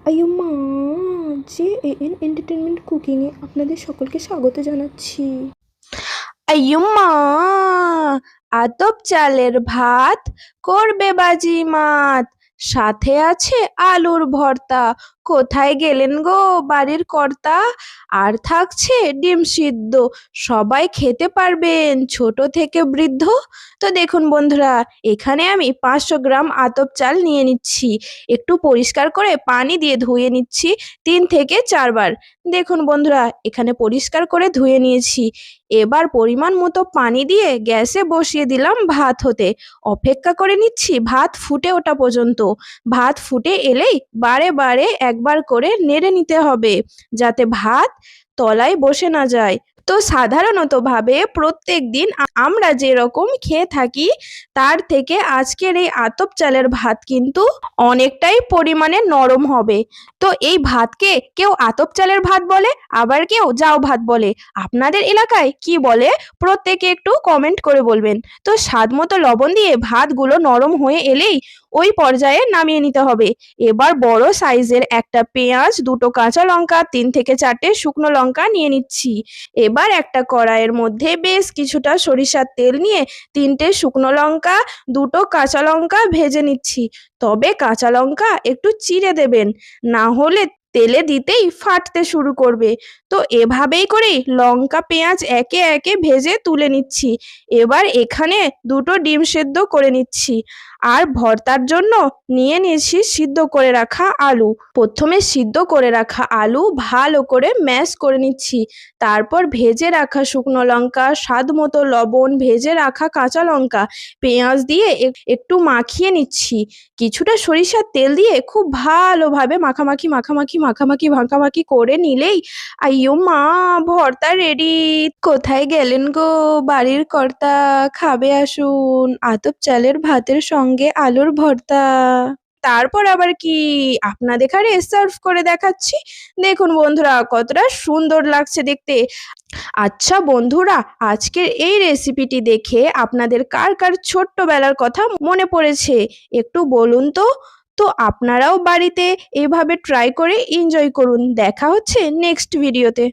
আইয়ো মা! JAN entertainment কুকিংয়ে আপনাদের সকলকে স্বাগত জানাচ্ছি। আইয়ো মা! আতপ চালের ভাত করবে বাজিমাত, সাথে আছে আলুর ভর্তা। কোথায় গেলেন গো বাড়ির কর্তা? আর থাকছে ডিম সিদ্ধ, সবাই খেতে পারবেন ছোট থেকে বৃদ্ধ। তো দেখুন বন্ধুরা, এখানে আমি 500 গ্রাম আতপ চাল নিয়ে নিচ্ছি। একটু পরিষ্কার করে পানি দিয়ে ধুয়ে নিচ্ছি 3 থেকে 4 বার। দেখুন বন্ধুরা, এখানে পরিষ্কার করে ধুয়ে নিয়েছি। এবার পরিমাণ মতো পানি দিয়ে গ্যাসে বসিয়ে দিলাম ভাত হতে। অপেক্ষা করে নিচ্ছি ভাত ফুটে ওঠা পর্যন্ত। ভাত ফুটে এলেই বারে বারে একবার করে নেড়ে নিতে হবে, যাতে ভাত তলায় বসে না যায়। তো সাধারণতভাবে প্রত্যেক দিন আমরা যেরকম খেয়ে থাকি, তার থেকে আজকের এই আতপ চালের ভাত কিন্তু অনেকটাই পরিমাণে নরম হবে। তো এই ভাতকে কেউ আতপ চালের ভাত বলে, আবার কেউ জাউ ভাত বলে। আপনাদের এলাকায় কি বলে প্রত্যেকে একটু কমেন্ট করে বলবেন। তো স্বাদ মতো লবণ দিয়ে ভাতগুলো নরম হয়ে এলেই ওই পর্যায়ে নামিয়ে নিতে হবে। এবার বড় সাইজের একটা পেঁয়াজ, 2টো কাঁচা লঙ্কা, 3 থেকে 4টে শুকনো লঙ্কা নিয়ে নিচ্ছি। এবার একটা কড়াইয়ের মধ্যে বেশ কিছুটা সরিষার তেল নিয়ে 3টে শুকনো লঙ্কা, 2টো কাঁচা লঙ্কা ভেজে নিচ্ছি। তবে কাঁচা লঙ্কা একটু চিড়ে দেবেন, না হলে তেলে দিতেই ফাটতে শুরু করবে। তো এভাবেই করেই লঙ্কা পেঁয়াজ একে একে ভেজে তুলে নিচ্ছি। এবার এখানে 2টো ডিম সেদ্ধ করে নিচ্ছি। আর ভর্তার জন্য নিয়ে নিয়েছি সিদ্ধ করে রাখা আলু। প্রথমে সিদ্ধ করে রাখা আলু ভালো করে ম্যাশ করে নিচ্ছি। তারপর ভেজে রাখা শুকনো লঙ্কা, স্বাদ মতো লবণ, ভেজে রাখা কাঁচা লঙ্কা, পেঁয়াজ দিয়ে একটু মাখিয়ে নিচ্ছি। কিছুটা সরিষার তেল দিয়ে খুব ভালোভাবে মাখামাখি করে নিলেই আইয়ো মা! ভর্তা রেডি। কোথায় গেলেন গো বাড়ির কর্তা? খাবে আসুন আতপ চালের ভাতের সঙ্গে আলুর ভর্তা। তারপর আবার কি আপনাদের এখানে সার্ভ করে দেখাচ্ছি। দেখুন বন্ধুরা, কতটা সুন্দর লাগছে দেখতে। আচ্ছা বন্ধুরা, আজকের এই রেসিপিটি দেখে আপনাদের কার কার ছোট্টবেলার কথা মনে পড়েছে একটু বলুন তো। তো আপনারাও বাড়িতে এভাবে ট্রাই করে এনজয় করুন। দেখা হচ্ছে নেক্সট ভিডিওতে।